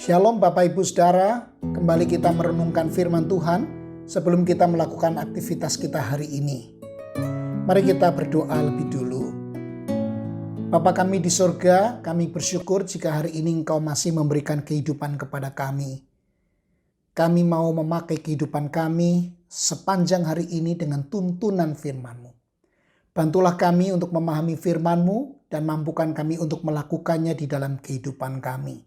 Shalom Bapak Ibu Saudara, kembali kita merenungkan firman Tuhan sebelum kita melakukan aktivitas kita hari ini. Mari kita berdoa lebih dulu. Bapa kami di surga, kami bersyukur jika hari ini Engkau masih memberikan kehidupan kepada kami. Kami mau memakai kehidupan kami sepanjang hari ini dengan tuntunan firman-Mu. Bantulah kami untuk memahami firman-Mu dan mampukan kami untuk melakukannya di dalam kehidupan kami.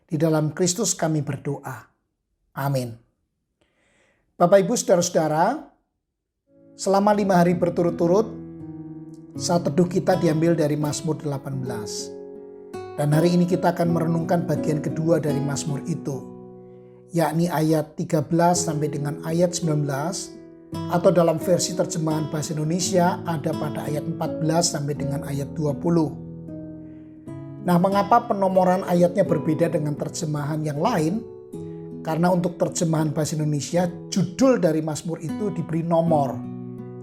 Di dalam Kristus kami berdoa. Amin. Bapak Ibu Saudara-saudara, selama 5 hari berturut-turut, saat teduh kita diambil dari Mazmur 18. Dan hari ini kita akan merenungkan bagian kedua dari Mazmur itu, yakni ayat 13 sampai dengan ayat 19, atau dalam versi terjemahan bahasa Indonesia ada pada ayat 14 sampai dengan ayat 20. Nah, mengapa penomoran ayatnya berbeda dengan terjemahan yang lain? Karena untuk terjemahan bahasa Indonesia, judul dari Mazmur itu diberi nomor,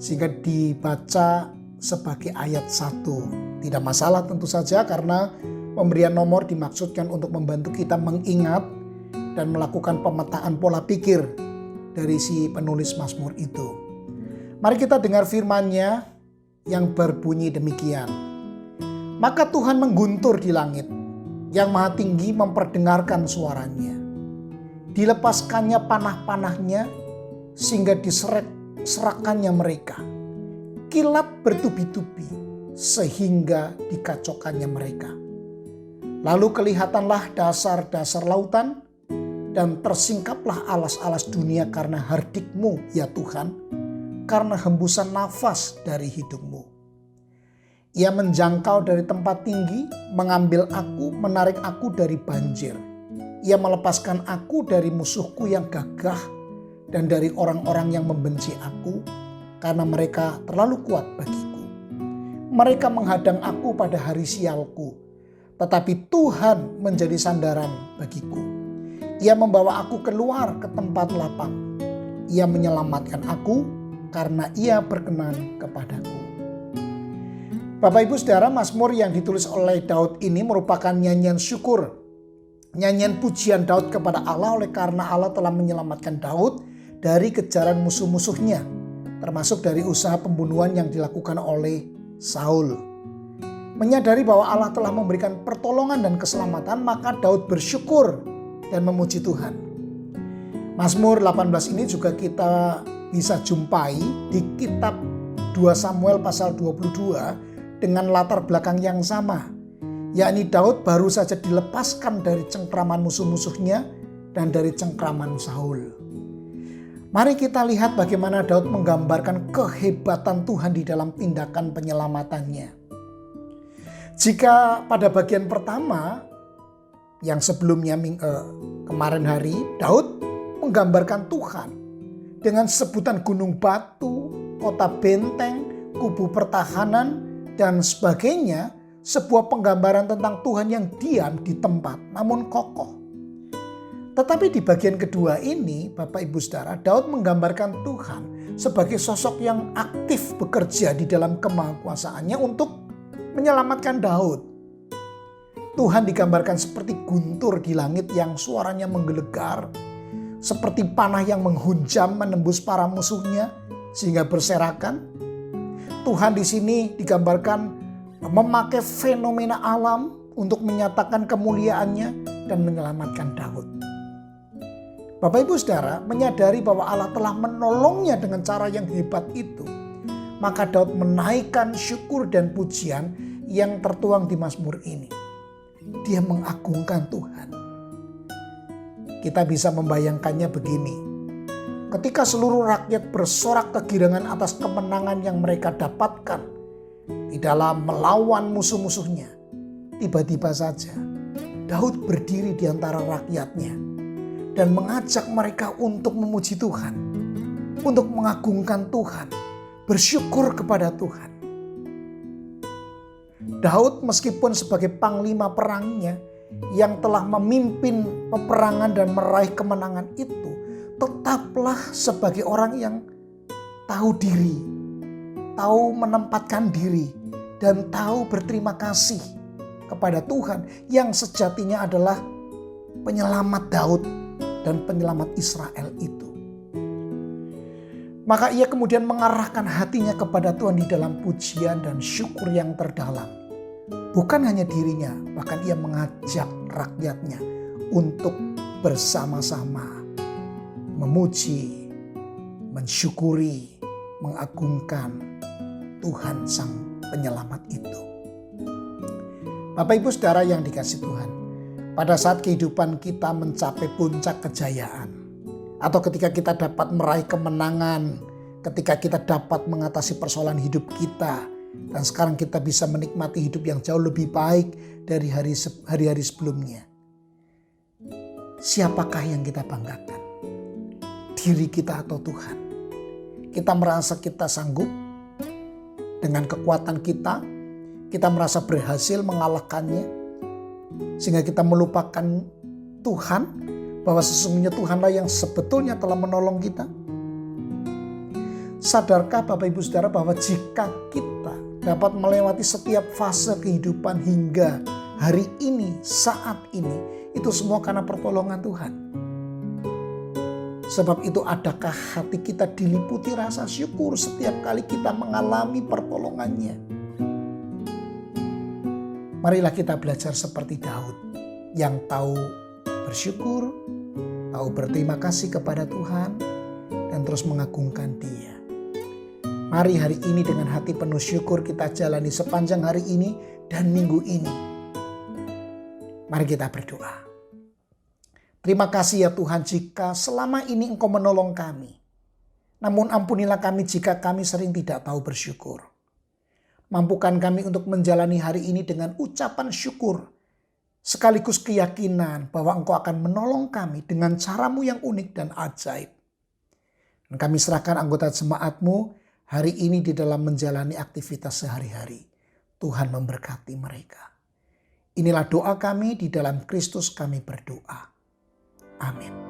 sehingga dibaca sebagai ayat 1. Tidak masalah tentu saja, karena pemberian nomor dimaksudkan untuk membantu kita mengingat dan melakukan pemetaan pola pikir dari si penulis Mazmur itu. Mari kita dengar firman-Nya yang berbunyi demikian. Maka Tuhan mengguntur di langit, yang maha tinggi memperdengarkan suaranya. Dilepaskannya panah-panahnya, sehingga diserak-serakannya mereka. Kilat bertubi-tubi, sehingga dikacaukannya mereka. Lalu kelihatanlah dasar-dasar lautan, dan tersingkaplah alas-alas dunia karena hardik-Mu, ya Tuhan, karena hembusan nafas dari hidup-Mu. Ia menjangkau dari tempat tinggi, mengambil aku, menarik aku dari banjir. Ia melepaskan aku dari musuhku yang gagah dan dari orang-orang yang membenci aku, karena mereka terlalu kuat bagiku. Mereka menghadang aku pada hari sialku, tetapi Tuhan menjadi sandaran bagiku. Ia membawa aku keluar ke tempat lapang. Ia menyelamatkan aku karena Ia berkenan kepadaku. Bapak Ibu Saudara, Mazmur yang ditulis oleh Daud ini merupakan nyanyian syukur. Nyanyian pujian Daud kepada Allah oleh karena Allah telah menyelamatkan Daud dari kejaran musuh-musuhnya, termasuk dari usaha pembunuhan yang dilakukan oleh Saul. Menyadari bahwa Allah telah memberikan pertolongan dan keselamatan, maka Daud bersyukur dan memuji Tuhan. Mazmur 18 ini juga kita bisa jumpai di kitab 2 Samuel pasal 22 dengan latar belakang yang sama, yakni Daud baru saja dilepaskan dari cengkraman musuh-musuhnya dan dari cengkraman Saul. Mari kita lihat bagaimana Daud menggambarkan kehebatan Tuhan di dalam tindakan penyelamatannya. Jika pada bagian pertama yang sebelumnya kemarin hari, Daud menggambarkan Tuhan dengan sebutan gunung batu, kota benteng, kubu pertahanan, dan sebagainya, sebuah penggambaran tentang Tuhan yang diam di tempat namun kokoh. Tetapi di bagian kedua ini, Bapak Ibu Saudara, Daud menggambarkan Tuhan sebagai sosok yang aktif bekerja di dalam kemahakuasaannya untuk menyelamatkan Daud. Tuhan digambarkan seperti guntur di langit yang suaranya menggelegar, seperti panah yang menghunjam menembus para musuhnya sehingga berserakan. Tuhan di sini digambarkan memakai fenomena alam untuk menyatakan kemuliaannya dan menyelamatkan Daud. Bapak Ibu Saudara, menyadari bahwa Allah telah menolongnya dengan cara yang hebat itu, maka Daud menaikkan syukur dan pujian yang tertuang di Mazmur ini. Dia mengagungkan Tuhan. Kita bisa membayangkannya begini. Ketika seluruh rakyat bersorak kegirangan atas kemenangan yang mereka dapatkan di dalam melawan musuh-musuhnya, tiba-tiba saja Daud berdiri di antara rakyatnya dan mengajak mereka untuk memuji Tuhan, untuk mengagungkan Tuhan, bersyukur kepada Tuhan. Daud meskipun sebagai panglima perangnya yang telah memimpin peperangan dan meraih kemenangan itu, tetaplah sebagai orang yang tahu diri, tahu menempatkan diri, dan tahu berterima kasih kepada Tuhan yang sejatinya adalah penyelamat Daud dan penyelamat Israel itu. Maka ia kemudian mengarahkan hatinya kepada Tuhan di dalam pujian dan syukur yang terdalam. Bukan hanya dirinya, bahkan ia mengajak rakyatnya untuk bersama-sama memuji, mensyukuri, mengagungkan Tuhan Sang Penyelamat itu. Bapak Ibu Saudara yang dikasihi Tuhan, pada saat kehidupan kita mencapai puncak kejayaan, atau ketika kita dapat meraih kemenangan, ketika kita dapat mengatasi persoalan hidup kita, dan sekarang kita bisa menikmati hidup yang jauh lebih baik dari hari-hari sebelumnya. Siapakah yang kita banggakan? Diri kita atau Tuhan? Kita merasa kita sanggup dengan kekuatan kita merasa berhasil mengalahkannya, sehingga kita melupakan Tuhan, bahwa sesungguhnya Tuhanlah yang sebetulnya telah menolong kita. Sadarkah Bapak Ibu Saudara bahwa jika kita dapat melewati setiap fase kehidupan hingga hari ini, saat ini, itu semua karena pertolongan Tuhan. Sebab itu adakah hati kita diliputi rasa syukur setiap kali kita mengalami pertolongannya? Marilah kita belajar seperti Daud yang tahu bersyukur, tahu berterima kasih kepada Tuhan, dan terus mengagungkan Dia. Mari hari ini dengan hati penuh syukur kita jalani sepanjang hari ini dan minggu ini. Mari kita berdoa. Terima kasih ya Tuhan jika selama ini Engkau menolong kami. Namun ampunilah kami jika kami sering tidak tahu bersyukur. Mampukan kami untuk menjalani hari ini dengan ucapan syukur, sekaligus keyakinan bahwa Engkau akan menolong kami dengan cara-Mu yang unik dan ajaib. Dan kami serahkan anggota jemaat-Mu hari ini di dalam menjalani aktivitas sehari-hari. Tuhan memberkati mereka. Inilah doa kami, di dalam Kristus kami berdoa. Amin.